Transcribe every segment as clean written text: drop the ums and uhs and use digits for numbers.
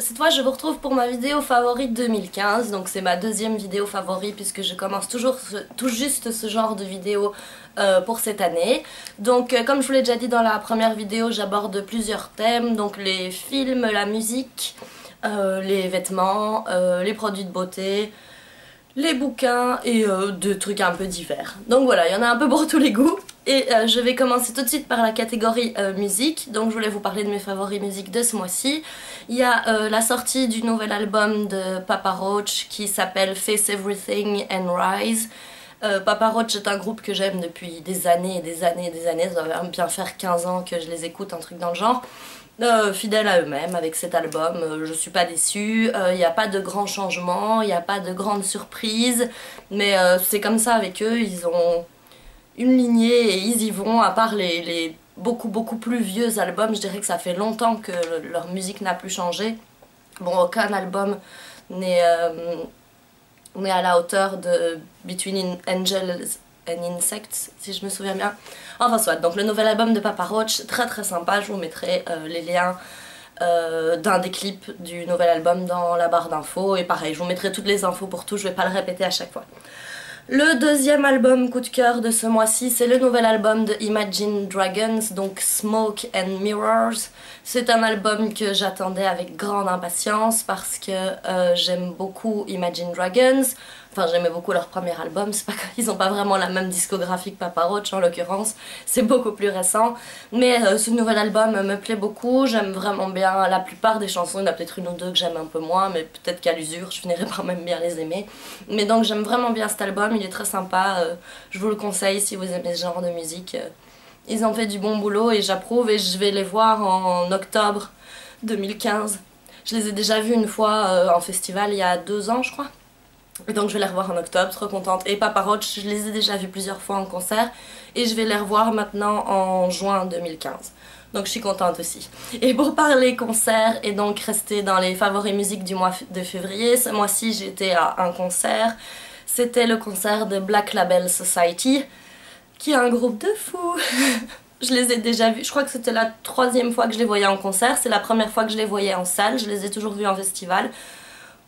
cette fois je vous retrouve pour ma vidéo favorite 2015, donc c'est ma deuxième vidéo favorite puisque je commence toujours tout juste ce genre de vidéo pour cette année. Donc comme je vous l'ai déjà dit dans la première vidéo, j'aborde plusieurs thèmes, donc les films, la musique, les vêtements, les produits de beauté, les bouquins et des trucs un peu divers. Donc voilà, il y en a un peu pour tous les goûts. Et je vais commencer tout de suite par la catégorie musique. Donc je voulais vous parler de mes favoris musique de ce mois-ci. Il y a la sortie du nouvel album de Papa Roach qui s'appelle Face Everything and Rise. Papa Roach est un groupe que j'aime depuis des années et des années et des années. Ça doit bien faire 15 ans que je les écoute, un truc dans le genre. Fidèles à eux-mêmes avec cet album, je suis pas déçue, il n'y a pas de grands changements, il n'y a pas de grandes surprises, mais c'est comme ça avec eux, ils ont une lignée et ils y vont, à part les beaucoup plus vieux albums, je dirais que ça fait longtemps que leur musique n'a plus changé. Bon, aucun album n'est à la hauteur de Between Angels and Insects, si je me souviens bien. Enfin soit, donc le nouvel album de Papa Roach, très sympa, je vous mettrai les liens d'un des clips du nouvel album dans la barre d'infos, et pareil, je vous mettrai toutes les infos pour tout, je vais pas le répéter à chaque fois. Le deuxième album coup de cœur de ce mois-ci, c'est le nouvel album de Imagine Dragons, donc Smoke and Mirrors. C'est un album que j'attendais avec grande impatience parce que j'aime beaucoup Imagine Dragons. Enfin, j'aimais beaucoup leur premier album, c'est pas qu'ils ont pas vraiment la même discographie que Papa Roach en l'occurrence, c'est beaucoup plus récent. Mais ce nouvel album me plaît beaucoup, j'aime vraiment bien la plupart des chansons, il y en a peut-être une ou deux que j'aime un peu moins, mais peut-être qu'à l'usure je finirai par même bien les aimer. Mais donc j'aime vraiment bien cet album, il est très sympa, je vous le conseille si vous aimez ce genre de musique. Ils ont fait du bon boulot et j'approuve, et je vais les voir en octobre 2015. Je les ai déjà vus une fois en festival il y a 2 ans je crois. Et donc je vais les revoir en octobre, trop contente. Et Papa Roach, je les ai déjà vus plusieurs fois en concert et je vais les revoir maintenant en juin 2015. Donc je suis contente aussi. Et pour parler concert et donc rester dans les favoris musique du mois de février, ce mois-ci j'étais à un concert. C'était le concert de Black Label Society, qui est un groupe de fous. Je les ai déjà vus, je crois que c'était la 3e fois que je les voyais en concert. C'est la première fois que je les voyais en salle, je les ai toujours vus en festival.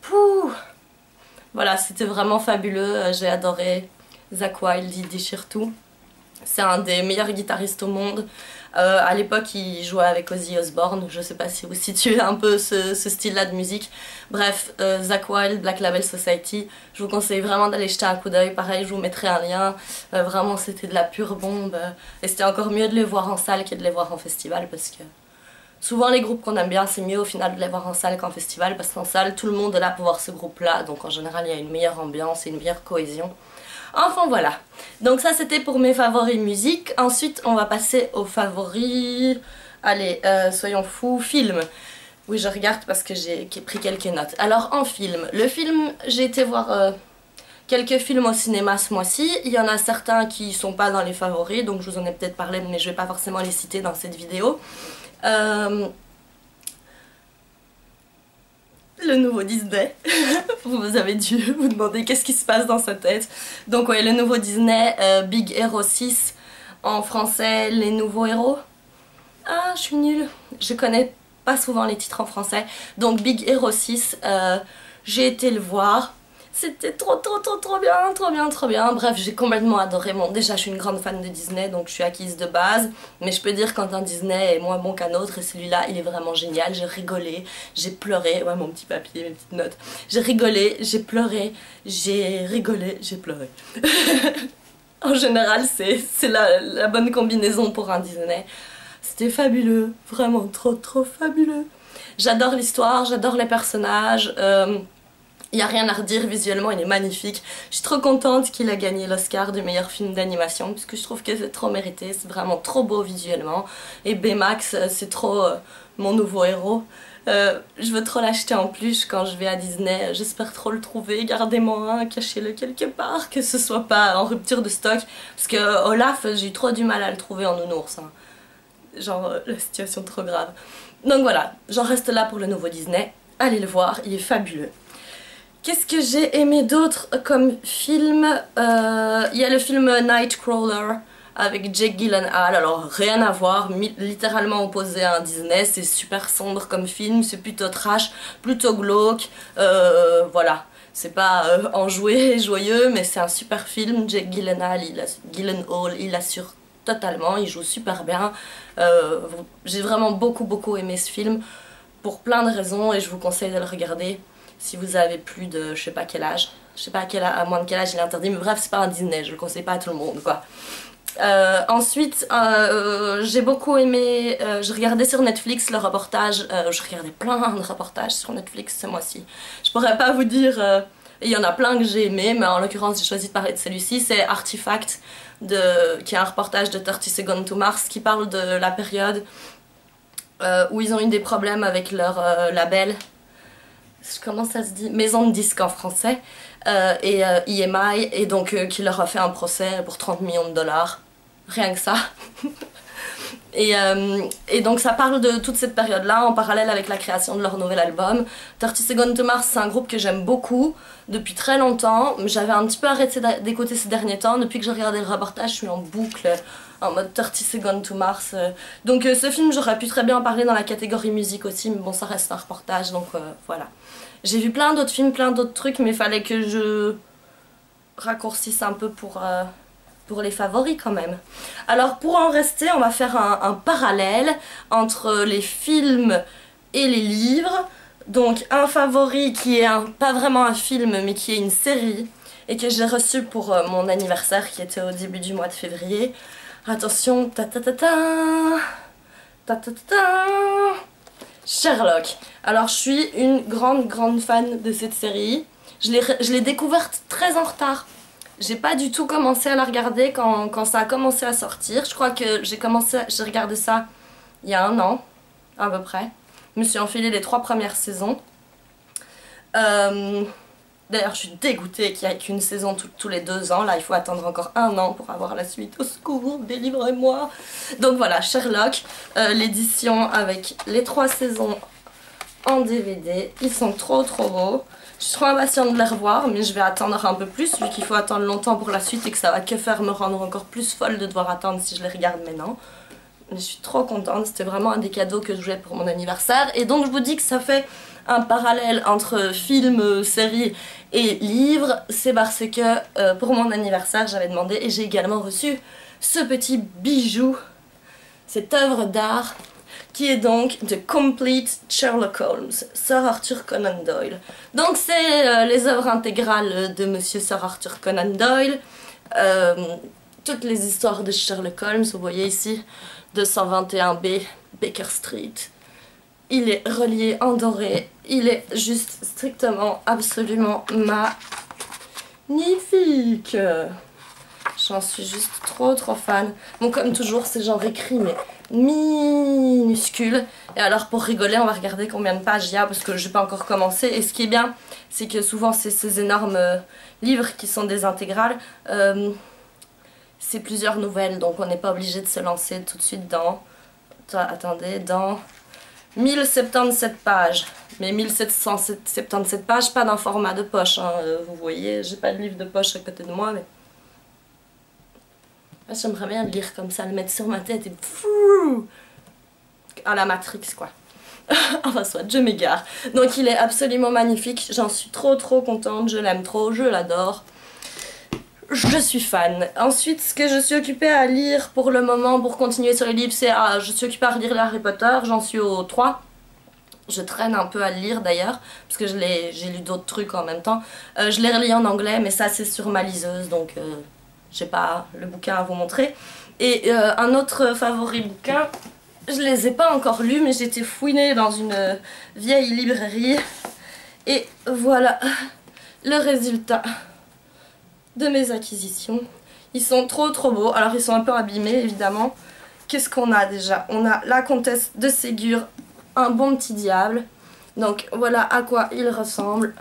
Pouh! Voilà, c'était vraiment fabuleux, j'ai adoré Zakk Wylde, il déchire tout. C'est un des meilleurs guitaristes au monde. À l'époque, il jouait avec Ozzy Osbourne, je sais pas si vous situez un peu ce style-là de musique. Bref, Zakk Wylde, Black Label Society, je vous conseille vraiment d'aller jeter un coup d'œil. Pareil, je vous mettrai un lien. Vraiment, c'était de la pure bombe. Et c'était encore mieux de les voir en salle que de les voir en festival parce que souvent les groupes qu'on aime bien, c'est mieux au final de les voir en salle qu'en festival, parce qu'en salle tout le monde est là pour voir ce groupe là, donc en général il y a une meilleure ambiance et une meilleure cohésion. Enfin voilà, donc ça c'était pour mes favoris musique. Ensuite on va passer aux favoris, allez soyons fous, film. Oui, je regarde parce que j'ai pris quelques notes. Alors en film, le film, j'ai été voir quelques films au cinéma ce mois-ci. Il y en a certains qui sont pas dans les favoris, donc je vous en ai peut-être parlé mais je vais pas forcément les citer dans cette vidéo. Le nouveau Disney. Vous avez dû vous demander qu'est-ce qui se passe dans sa tête. Donc ouais, le nouveau Disney, Big Hero 6, en français, les nouveaux héros. Ah, je suis nulle, je connais pas souvent les titres en français. Donc Big Hero 6, j'ai été le voir. C'était trop bien. Bref, j'ai complètement adoré. Bon, déjà je suis une grande fan de Disney, donc je suis acquise de base, mais je peux dire quand un Disney est moins bon qu'un autre, et celui-là il est vraiment génial. J'ai rigolé, j'ai pleuré, ouais, mon petit papier, mes petites notes. J'ai rigolé, j'ai pleuré, j'ai rigolé, j'ai pleuré. En général c'est la bonne combinaison pour un Disney. C'était fabuleux, vraiment trop fabuleux. J'adore l'histoire, j'adore les personnages. Il n'y a rien à redire, visuellement il est magnifique. Je suis trop contente qu'il a gagné l'Oscar du meilleur film d'animation parce que je trouve que c'est trop mérité, c'est vraiment trop beau visuellement. Et Baymax, c'est trop mon nouveau héros. Je veux trop l'acheter en peluche quand je vais à Disney, j'espère trop le trouver, gardez-moi un, cachez-le quelque part, que ce soit pas en rupture de stock. Parce que Olaf, j'ai eu trop du mal à le trouver en nounours. Hein. Genre, la situation trop grave. Donc voilà, j'en reste là pour le nouveau Disney. Allez le voir, il est fabuleux. Qu'est-ce que j'ai aimé d'autre comme film? Il y a le film Nightcrawler avec Jake Gyllenhaal. Alors rien à voir, littéralement opposé à un Disney, c'est super sombre comme film, c'est plutôt trash, plutôt glauque, voilà. C'est pas enjoué et joyeux, mais c'est un super film. Jake Gyllenhaal, il assure totalement, il joue super bien. J'ai vraiment beaucoup aimé ce film pour plein de raisons et je vous conseille de le regarder si vous avez plus de je sais pas quel âge. Je sais pas à moins de quel âge il est interdit, mais bref, c'est pas un Disney, je le conseille pas à tout le monde quoi. Ensuite, j'ai beaucoup aimé, je regardais sur Netflix le reportage, je regardais plein de reportages sur Netflix ce mois-ci. Je pourrais pas vous dire, il y en a plein que j'ai aimé, mais en l'occurrence j'ai choisi de parler de celui-ci, c'est Artifact, qui est un reportage de 30 Seconds to Mars qui parle de la période où ils ont eu des problèmes avec leur label, comment ça se dit, maison de disques en français, et EMI, et donc qui leur a fait un procès pour 30 millions de dollars. Rien que ça. et donc ça parle de toute cette période-là en parallèle avec la création de leur nouvel album. 30 Seconds to Mars, c'est un groupe que j'aime beaucoup depuis très longtemps. J'avais un petit peu arrêté d'écouter ces derniers temps. Depuis que j'ai regardé le reportage, je suis en boucle en mode 30 Seconds to Mars. Donc ce film, j'aurais pu très bien en parler dans la catégorie musique aussi, mais bon, ça reste un reportage, donc voilà. J'ai vu plein d'autres films, plein d'autres trucs, mais il fallait que je raccourcisse un peu pour les favoris quand même. Alors pour en rester, on va faire un parallèle entre les films et les livres. Donc un favori qui est pas vraiment un film mais qui est une série et que j'ai reçu pour mon anniversaire qui était au début du mois de février. Attention, ta ta ta ta ta ta ta. Sherlock. Alors je suis une grande fan de cette série. Je l'ai découverte très en retard. J'ai pas du tout commencé à la regarder quand ça a commencé à sortir. Je crois que j'ai regardé ça il y a 1 an, à peu près. Je me suis enfilé les 3 premières saisons. D'ailleurs, je suis dégoûtée qu'il n'y ait qu'une saison tous les 2 ans. Là, il faut attendre encore 1 an pour avoir la suite. Au secours, délivrez-moi. Donc voilà, Sherlock, l'édition avec les 3 saisons en DVD. Ils sont trop beaux. Je suis trop impatiente de les revoir, mais je vais attendre un peu plus vu qu'il faut attendre longtemps pour la suite et que ça va que faire me rendre encore plus folle de devoir attendre si je les regarde maintenant. Je suis trop contente, c'était vraiment un des cadeaux que je voulais pour mon anniversaire. Et donc je vous dis que ça fait un parallèle entre film, série et livre. C'est parce que pour mon anniversaire j'avais demandé et j'ai également reçu ce petit bijou, cette œuvre d'art qui est donc The Complete Sherlock Holmes, Sir Arthur Conan Doyle. Donc c'est les œuvres intégrales de Monsieur Sir Arthur Conan Doyle, toutes les histoires de Sherlock Holmes, vous voyez ici, 221B Baker Street. Il est relié en doré, il est juste strictement, absolument magnifique. J'en suis juste trop fan. Bon, comme toujours, c'est genre écrit mais minuscule. Et alors pour rigoler, on va regarder combien de pages il y a parce que j'ai pas encore commencé. Et ce qui est bien, c'est que souvent c'est ces énormes livres qui sont des intégrales. C'est plusieurs nouvelles, donc on n'est pas obligé de se lancer tout de suite dans... Attendez, dans 1077 pages. Mais 1777 pages, pas d'un format de poche, hein. Vous voyez, j'ai pas de livre de poche à côté de moi, mais... J'aimerais bien le lire comme ça, le mettre sur ma tête et... Pfff, à la Matrix, quoi. Enfin soit, je m'égare. Donc il est absolument magnifique, j'en suis trop contente, je l'aime trop, je l'adore. Je suis fan. Ensuite, ce que je suis occupée à lire pour le moment, pour continuer sur les livres, c'est... je suis occupée à lire les Harry Potter, j'en suis au 3. Je traîne un peu à le lire d'ailleurs, parce que j'ai lu d'autres trucs en même temps. Je les relis en anglais, mais ça c'est sur ma liseuse, donc j'ai pas le bouquin à vous montrer. Et un autre favori bouquin, je les ai pas encore lus, mais j'ai été fouinée dans une vieille librairie. Et voilà le résultat de mes acquisitions. Ils sont trop beaux. Alors ils sont un peu abîmés évidemment. Qu'est-ce qu'on a déjà? On a la Comtesse de Ségur, un bon petit diable. Donc voilà à quoi il ressemble.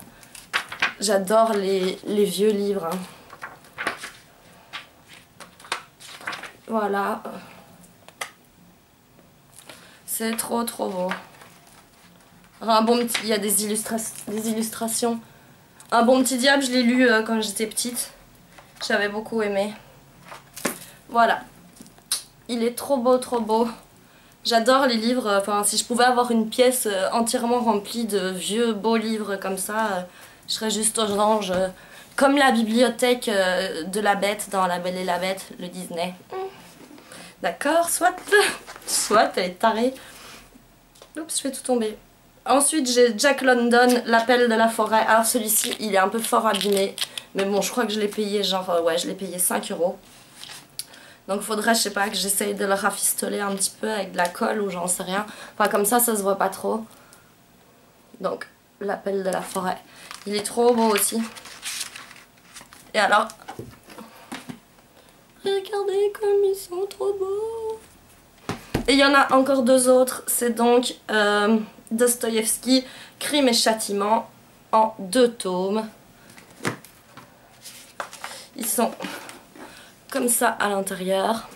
J'adore les vieux livres, hein. Voilà. C'est trop beau. Alors, un bon petit... Il y a des illustrations. Un bon petit diable, je l'ai lu quand j'étais petite. J'avais beaucoup aimé. Voilà. Il est trop beau, trop beau. J'adore les livres, enfin si je pouvais avoir une pièce entièrement remplie de vieux beaux livres comme ça, je serais juste aux anges. Comme la bibliothèque de la Bête dans La Belle et la Bête, le Disney. D'accord, soit. Soit, elle est tarée. Oups, je fais tout tomber. Ensuite j'ai Jack London, L'Appel de la Forêt. Alors celui-ci, il est un peu fort abîmé. Mais bon, je crois que je l'ai payé genre, ouais, je l'ai payé 5 €. Donc faudrait, je sais pas, que j'essaye de le rafistoler un petit peu avec de la colle ou j'en sais rien. Enfin comme ça se voit pas trop. Donc, L'Appel de la Forêt. Il est trop beau aussi. Et alors, regardez comme ils sont trop beaux. Et il y en a encore deux autres. C'est donc Dostoïevski, Crime et Châtiment en 2 tomes. Ils sont comme ça à l'intérieur.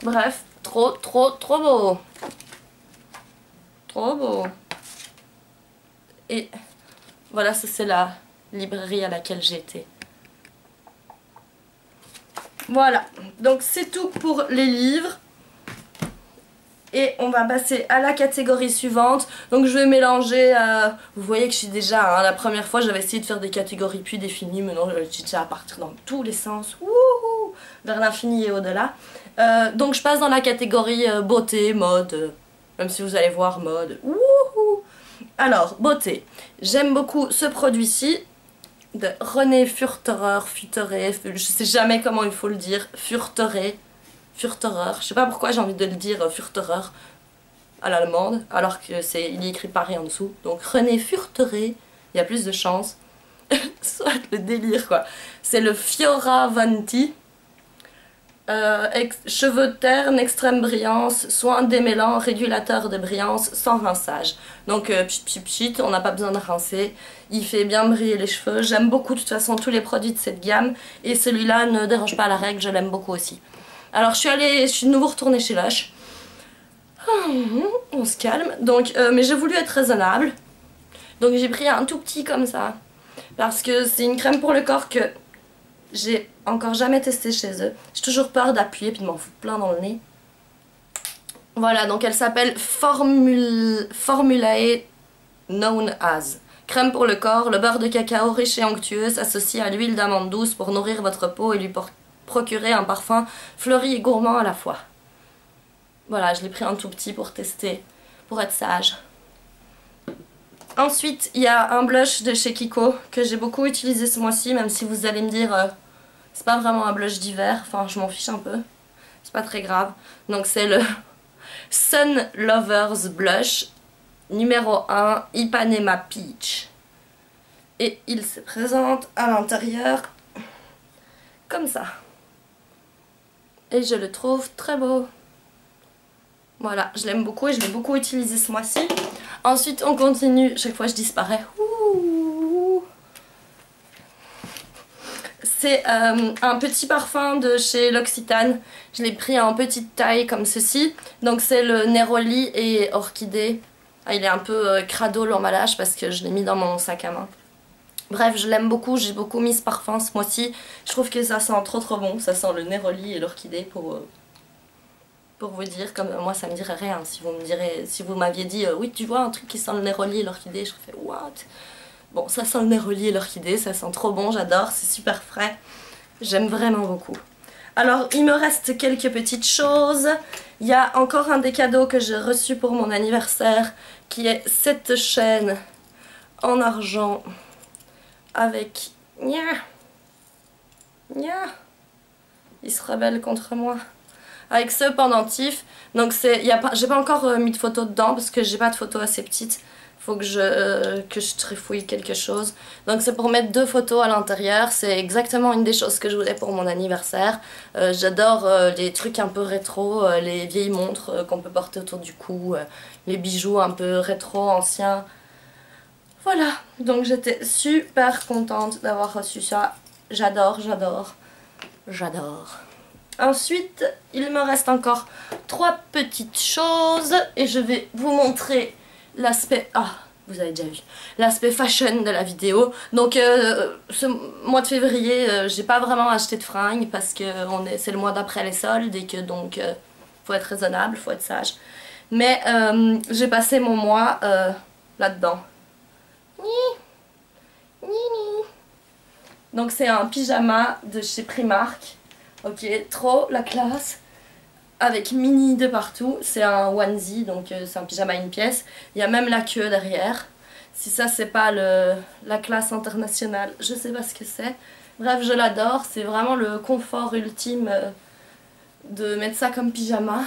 Bref, trop beau. Trop beau. Et voilà, ça c'est la librairie à laquelle j'ai été. Voilà, donc c'est tout pour les livres. Et on va passer à la catégorie suivante. Donc je vais mélanger, vous voyez que je suis déjà, hein, la première fois j'avais essayé de faire des catégories puis des films. Maintenant je suis déjà à partir dans tous les sens, wouhou, vers l'infini et au-delà. Donc je passe dans la catégorie beauté, mode, même si vous allez voir mode, wouhou. Alors, beauté, j'aime beaucoup ce produit-ci de René Furterer, je sais jamais comment il faut le dire, Furterer, je sais pas pourquoi j'ai envie de le dire Furterer à l'allemande, alors que il est écrit pareil en dessous. Donc René Furterer, il y a plus de chance. Soit le délire quoi. C'est le Fioravanti. Cheveux ternes, extrême brillance, soin démêlant, régulateur de brillance, sans rinçage. Donc pchit, on n'a pas besoin de rincer, il fait bien briller les cheveux. J'aime beaucoup de toute façon tous les produits de cette gamme et celui-là ne dérange pas la règle, je l'aime beaucoup aussi. Alors je suis de nouveau retournée chez Lush. On se calme. Donc, mais j'ai voulu être raisonnable. Donc j'ai pris un tout petit comme ça. Parce que c'est une crème pour le corps que j'ai encore jamais testé chez eux. J'ai toujours peur d'appuyer puis de m'en foutre plein dans le nez. Voilà, donc elle s'appelle Formulae Known As. Crème pour le corps, le beurre de cacao riche et onctueux associé à l'huile d'amande douce pour nourrir votre peau et lui procurer un parfum fleuri et gourmand à la fois. Voilà, je l'ai pris un tout petit pour tester, pour être sage. Ensuite, il y a un blush de chez Kiko que j'ai beaucoup utilisé ce mois-ci, même si vous allez me dire c'est pas vraiment un blush d'hiver, enfin je m'en fiche un peu, c'est pas très grave. Donc c'est le Sun Lovers Blush numéro 1 Ipanema Peach. Et il se présente à l'intérieur comme ça. Et je le trouve très beau. Voilà, je l'aime beaucoup et je l'ai beaucoup utilisé ce mois-ci. Ensuite, on continue. Chaque fois, je disparais. C'est un petit parfum de chez L'Occitane. Je l'ai pris en petite taille comme ceci. Donc, c'est le Neroli et Orchidée. Ah, il est un peu crado l'emballage parce que je l'ai mis dans mon sac à main. Bref, je l'aime beaucoup. J'ai beaucoup mis ce parfum ce mois-ci. Je trouve que ça sent trop bon. Ça sent le Neroli et l'Orchidée pour vous dire, comme moi ça me dirait rien. Si vous m'aviez dit oui tu vois un truc qui sent le Neroli et l'orchidée, je ferais what? Bon, ça sent le Neroli et l'orchidée, ça sent trop bon, j'adore, c'est super frais, j'aime vraiment beaucoup. Alors il me reste quelques petites choses. Il y a encore un des cadeaux que j'ai reçu pour mon anniversaire qui est cette chaîne en argent avec il se rebelle contre moi. Avec ce pendentif, donc j'ai pas encore mis de photo dedans parce que j'ai pas de photo assez petite. Faut que je trifouille quelque chose. Donc c'est pour mettre 2 photos à l'intérieur. C'est exactement une des choses que je voulais pour mon anniversaire. J'adore les trucs un peu rétro, les vieilles montres qu'on peut porter autour du cou, les bijoux un peu rétro, anciens. Voilà, donc j'étais super contente d'avoir reçu ça. J'adore. Ensuite, il me reste encore 3 petites choses et je vais vous montrer l'aspect vous avez déjà vu l'aspect fashion de la vidéo. Donc ce mois de février, j'ai pas vraiment acheté de fringues parce que c'est le mois d'après les soldes et que donc faut être raisonnable, faut être sage. Mais j'ai passé mon mois là-dedans. Donc c'est un pyjama de chez Primark. Ok, trop la classe. Avec mini de partout. C'est un onesie, donc c'est un pyjama une pièce. Il y a même la queue derrière. Si ça c'est pas la classe internationale, je sais pas ce que c'est. Bref, je l'adore. C'est vraiment le confort ultime de mettre ça comme pyjama.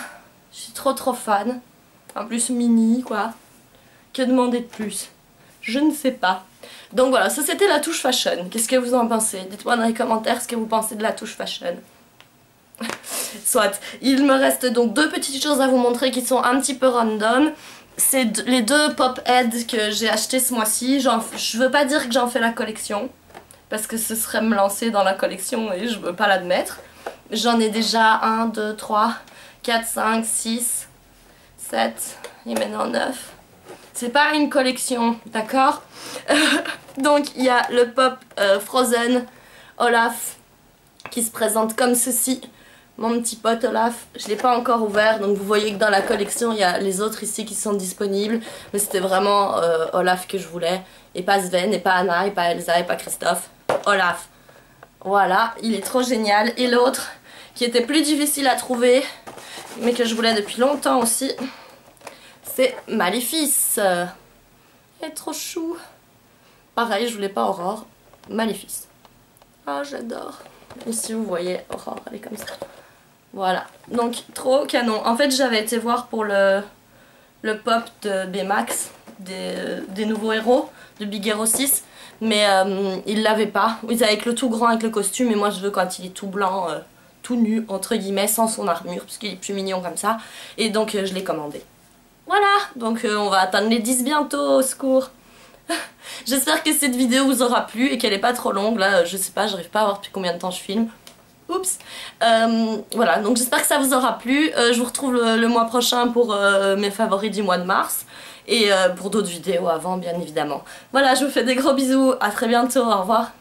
Je suis trop fan. En plus mini quoi. Que demander de plus? Je ne sais pas. Donc voilà, ça c'était la touche fashion. Qu'est-ce que vous en pensez? Dites-moi dans les commentaires ce que vous pensez de la touche fashion. Soit. Il me reste donc deux petites choses à vous montrer qui sont un petit peu random. C'est les deux pop heads que j'ai achetés ce mois-ci. Je veux pas dire que j'en fais la collection, parce que ce serait me lancer dans la collection et je veux pas l'admettre. J'en ai déjà 1, 2, 3, 4, 5, 6, 7 et maintenant 9. C'est pas une collection, d'accord? Donc il y a le pop Frozen Olaf qui se présente comme ceci. Mon petit pote Olaf, je l'ai pas encore ouvert, donc vous voyez que dans la collection il y a les autres ici qui sont disponibles. Mais c'était vraiment Olaf que je voulais, et pas Sven, et pas Anna, et pas Elsa, et pas Christophe. Olaf. Voilà, il est trop génial. Et l'autre, qui était plus difficile à trouver, mais que je voulais depuis longtemps aussi, c'est Maléfice. Elle est trop chou. Pareil, je voulais pas Aurore, Maléfice. Ah, j'adore. Ici vous voyez Aurore, elle est comme ça. Voilà, donc trop canon. En fait j'avais été voir pour le pop de Baymax, des nouveaux héros, de Big Hero 6. Mais ils l'avaient pas. Ils avaient que le tout grand avec le costume, et moi je veux quand il est tout blanc, tout nu entre guillemets, sans son armure, parce qu'il est plus mignon comme ça. Et donc je l'ai commandé. Voilà, donc on va atteindre les 10 bientôt, au secours. J'espère que cette vidéo vous aura plu et qu'elle est pas trop longue. Là je sais pas, j'arrive pas à voir depuis combien de temps je filme. Oups. Voilà, donc j'espère que ça vous aura plu. Je vous retrouve le mois prochain pour mes favoris du mois de mars. Et pour d'autres vidéos avant bien évidemment. Voilà, je vous fais des gros bisous, à très bientôt, au revoir.